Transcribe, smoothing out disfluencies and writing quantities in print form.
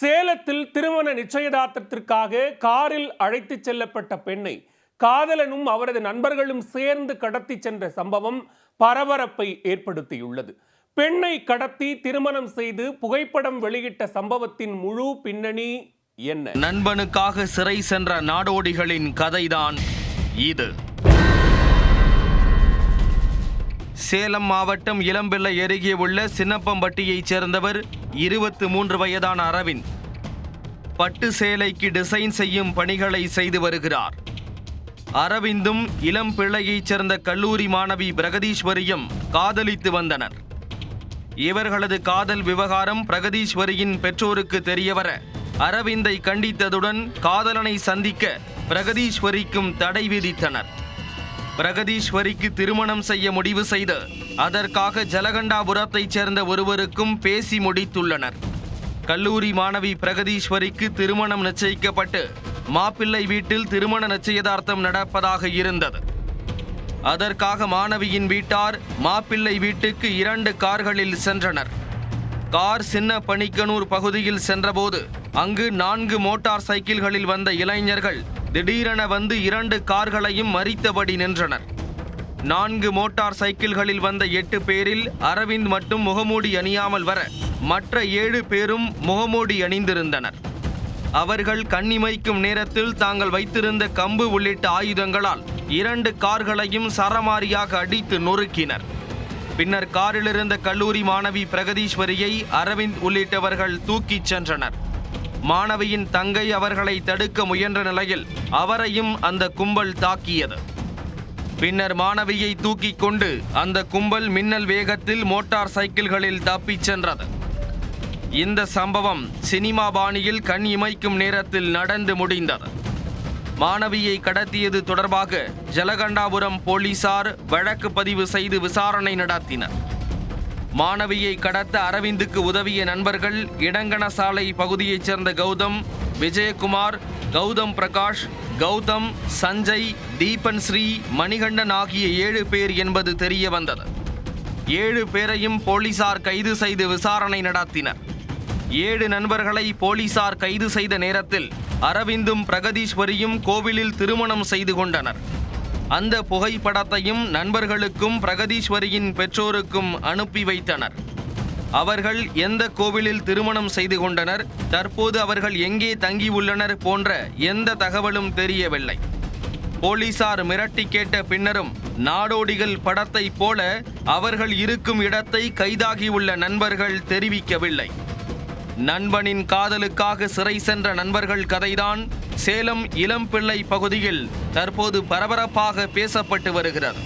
சேலத்தில் திருமண நிச்சயதார்த்தத்திற்காக காரில் அழைத்துச் செல்லப்பட்ட பெண்ணை காதலனும் அவரது நண்பர்களும் சேர்ந்து கடத்தி சென்ற சம்பவம் பரபரப்பை ஏற்படுத்தியுள்ளது. பெண்ணை கடத்தி திருமணம் செய்து புகைப்படம் வெளியிட்ட சம்பவத்தின் முழு பின்னணி என்ன? நண்பனுக்காக சிறை சென்ற நாடோடிகளின் கதைதான் இது. சேலம் மாவட்டம் இளம்பிள்ளை அருகே உள்ள சின்னப்பம்பட்டியைச் சேர்ந்தவர் 23 வயதான அரவிந்த். பட்டு சேலைக்கு டிசைன் செய்யும் பணிகளை செய்து வருகிறார். அரவிந்தும் இளம்பிள்ளையைச் சேர்ந்த கல்லூரி மாணவி பிரகதீஸ்வரியும் காதலித்து வந்தனர். இவர்களது காதல் விவகாரம் பிரகதீஸ்வரியின் பெற்றோருக்கு தெரியவர அரவிந்தை கண்டித்ததுடன் காதலனை சந்திக்க பிரகதீஸ்வரிக்கும் தடை விதித்தனர். பிரகதீஸ்வரிக்கு திருமணம் செய்ய முடிவு செய்து அதற்காக ஜலகண்டாபுரத்தைச் சேர்ந்த ஒருவருக்கும் பேசி முடித்துள்ளனர். கல்லூரி மாணவி பிரகதீஸ்வரிக்கு திருமணம் நிச்சயிக்கப்பட்டு மாப்பிள்ளை வீட்டில் திருமண நிச்சயதார்த்தம் நடப்பதாக இருந்தது. அதற்காக மாணவியின் வீட்டார் மாப்பிள்ளை வீட்டுக்கு 2 கார்களில் சென்றனர். கார் சின்ன பணிக்கனூர் பகுதியில் சென்றபோது அங்கு 4 மோட்டார் சைக்கிள்களில் வந்த இளைஞர்கள் திடீரென வந்து 2 கார்களையும் மறித்தபடி நின்றனர். 4 மோட்டார் சைக்கிள்களில் வந்த 8 பேரில் அரவிந்த் மட்டும் முகமூடி அணியாமல் வர மற்ற 7 பேரும் முகமூடி அணிந்திருந்தனர். அவர்கள் கண்ணிமைக்கும் நேரத்தில் தாங்கள் வைத்திருந்த கம்பு உள்ளிட்ட ஆயுதங்களால் 2 கார்களையும் சரமாரியாக அடித்து நொறுக்கினர். பின்னர் காரிலிருந்த கல்லூரி மாணவி பிரகதீஸ்வரியை அரவிந்த் உள்ளிட்டவர்கள் தூக்கிச் சென்றனர். மாணவியின் தங்கை அவர்களை தடுக்க முயன்ற நிலையில் அவரையும் அந்த கும்பல் தாக்கியது. பின்னர் மாணவியை தூக்கிக் கொண்டு அந்த கும்பல் மின்னல் வேகத்தில் மோட்டார் சைக்கிள்களில் தப்பிச் சென்றது. இந்த சம்பவம் சினிமா பாணியில் கண் இமைக்கும் நேரத்தில் நடந்து முடிந்தது. மாணவியை கடத்தியது தொடர்பாக ஜலகண்டாபுரம் போலீசார் வழக்கு பதிவு செய்து விசாரணை நடத்தினர். மாணவியை கடத்த அரவிந்துக்கு உதவிய நண்பர்கள் இடங்கணசாலை பகுதியைச் சேர்ந்த கௌதம், விஜயகுமார், கௌதம் பிரகாஷ், கௌதம், சஞ்சய், தீபன் ஸ்ரீ, மணிகண்டன் ஆகிய 7 பேர் என்பது தெரிய வந்தது. 7 பேரையும் போலீசார் கைது செய்து விசாரணை நடத்தினர். 7 நண்பர்களை போலீசார் கைது செய்த நேரத்தில் அரவிந்தும் பிரகதீஸ்வரியும் கோவிலில் திருமணம் செய்து கொண்டனர். அந்த புகைப்படத்தையும் நண்பர்களுக்கும் பிரகதீஸ்வரியின் பெற்றோருக்கும் அனுப்பி வைத்தனர். அவர்கள் எந்த கோவிலில் திருமணம் செய்து கொண்டனர், தற்போது அவர்கள் எங்கே தங்கியுள்ளனர் போன்ற எந்த தகவலும் தெரியவில்லை. போலீசார் மிரட்டி கேட்ட பின்னரும் நாடோடிகள் படத்தைப் போல அவர்கள் இருக்கும் இடத்தை கைதாகியுள்ள நண்பர்கள் தெரிவிக்கவில்லை. நண்பனின் காதலுக்காக சிறை சென்ற நண்பர்கள் கதைதான் சேலம் இளம்பிள்ளை பகுதியில் தற்போது பரபரப்பாக பேசப்பட்டு வருகிறது.